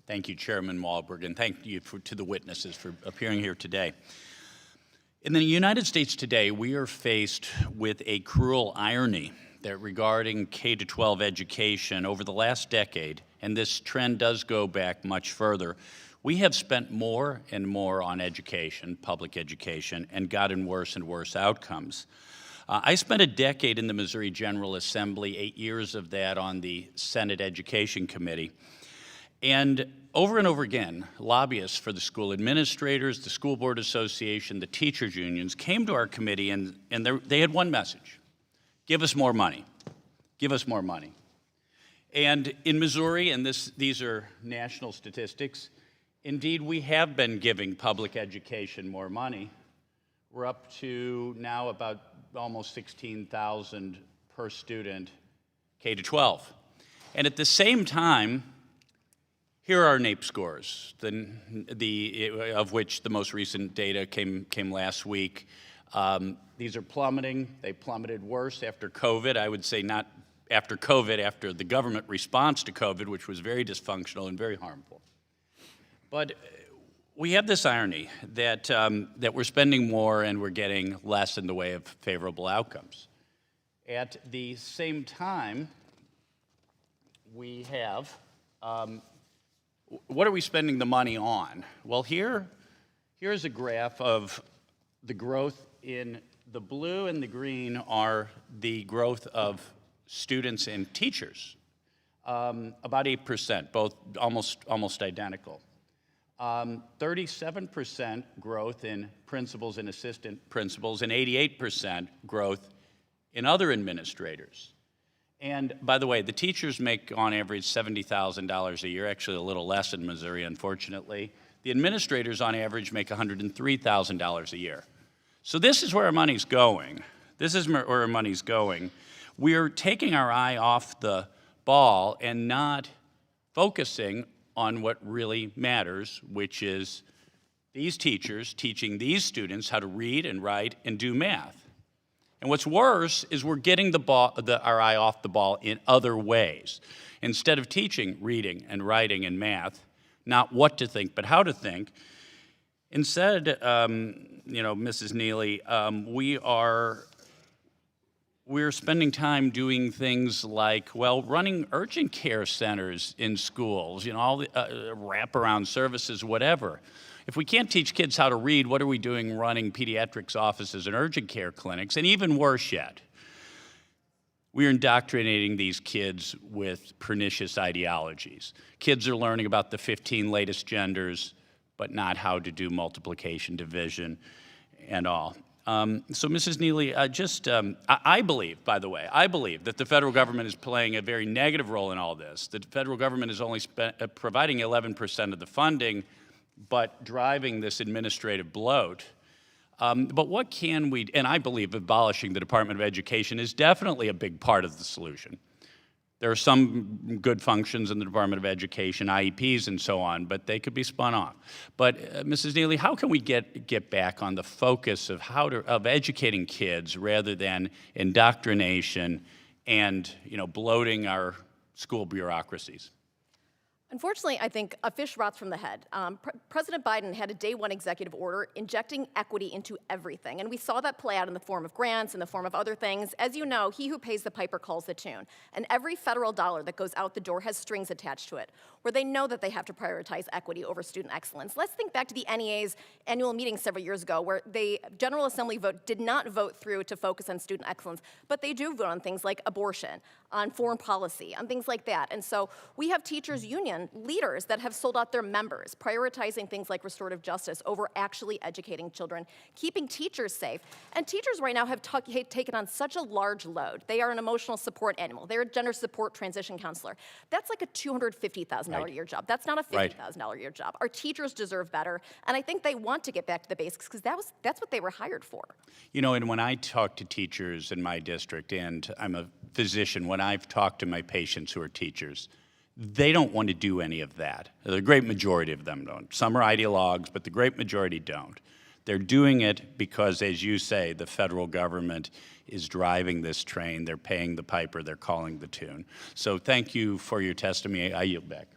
Thank you, Chairman Wahlberg, and thank you to the witnesses for appearing here today. In the United States today, we are faced with a cruel irony that regarding K-12 education over the last decade, and this trend does go back much further, we have spent more and more on education, public education, and gotten worse and worse outcomes. I spent a decade in the Missouri General Assembly, 8 years of that on the Senate Education Committee. And over again, lobbyists for the school administrators, the School Board Association, the teachers' unions came to our committee and they had one message: give us more money, give us more money. And in Missouri, and these are national statistics, indeed we have been giving public education more money. We're up to now about almost $16,000 per student K-12. And at the same time, here are our NAEP scores, of which the most recent data came last week. These are plummeting. They plummeted worse after COVID. I would say not after COVID, after the government response to COVID, which was very dysfunctional and very harmful. But we have this irony that we're spending more and we're getting less in the way of favorable outcomes. At the same time, we have what are we spending the money on? Well, here's a graph of the growth in the blue and the green are the growth of students and teachers, about 8%, both almost identical. 37% growth in principals and assistant principals, and 88% growth in other administrators. And by the way, the teachers make on average $70,000 a year, actually a little less in Missouri, unfortunately. The administrators on average make $103,000 a year. So this is where our money's going. This is where our money's going. We're taking our eye off the ball and not focusing on what really matters, which is these teachers teaching these students how to read and write and do math. And what's worse is we're getting our eye off the ball in other ways. Instead of teaching reading and writing and math, not what to think, but how to think, instead, Mrs. Neely, we're spending time doing things like, well, running urgent care centers in schools, all the wraparound services, whatever. If we can't teach kids how to read, what are we doing running pediatrics offices and urgent care clinics? And even worse yet, we're indoctrinating these kids with pernicious ideologies. Kids are learning about the 15 latest genders, but not how to do multiplication, division, and all. So, Mrs. Neely, I believe, by the way, that the federal government is playing a very negative role in all this. The federal government is only providing 11% of the funding, but driving this administrative bloat. But what can we, and I believe abolishing the Department of Education is definitely a big part of the solution. There are some good functions in the Department of Education, IEPs and so on, but they could be spun off. But Mrs. Neely, how can we get back on the focus of educating kids rather than indoctrination and bloating our school bureaucracies? Unfortunately, I think a fish rots from the head. President Biden had a day-one executive order injecting equity into everything, and we saw that play out in the form of grants, in the form of other things. As you know, he who pays the piper calls the tune, and every federal dollar that goes out the door has strings attached to it, where they know that they have to prioritize equity over student excellence. Let's think back to the NEA's annual meeting several years ago, where the General Assembly did not vote through to focus on student excellence, but they do vote on things like abortion, on foreign policy, on things like that. And so we have teachers' union leaders that have sold out their members, prioritizing things like restorative justice over actually educating children, keeping teachers safe. And teachers right now have taken on such a large load. They are an emotional support animal. They're a gender support transition counselor. That's like a $250,000 a year job. That's not a $50,000 a year job. Our teachers deserve better, and I think they want to get back to the basics because that's what they were hired for. And when I talk to teachers in my district, and I'm a physician, when I've talked to my patients who are teachers, they don't want to do any of that. The great majority of them don't. Some are ideologues, but the great majority don't. They're doing it because, as you say, the federal government is driving this train. They're paying the piper. They're calling the tune. So thank you for your testimony. I yield back.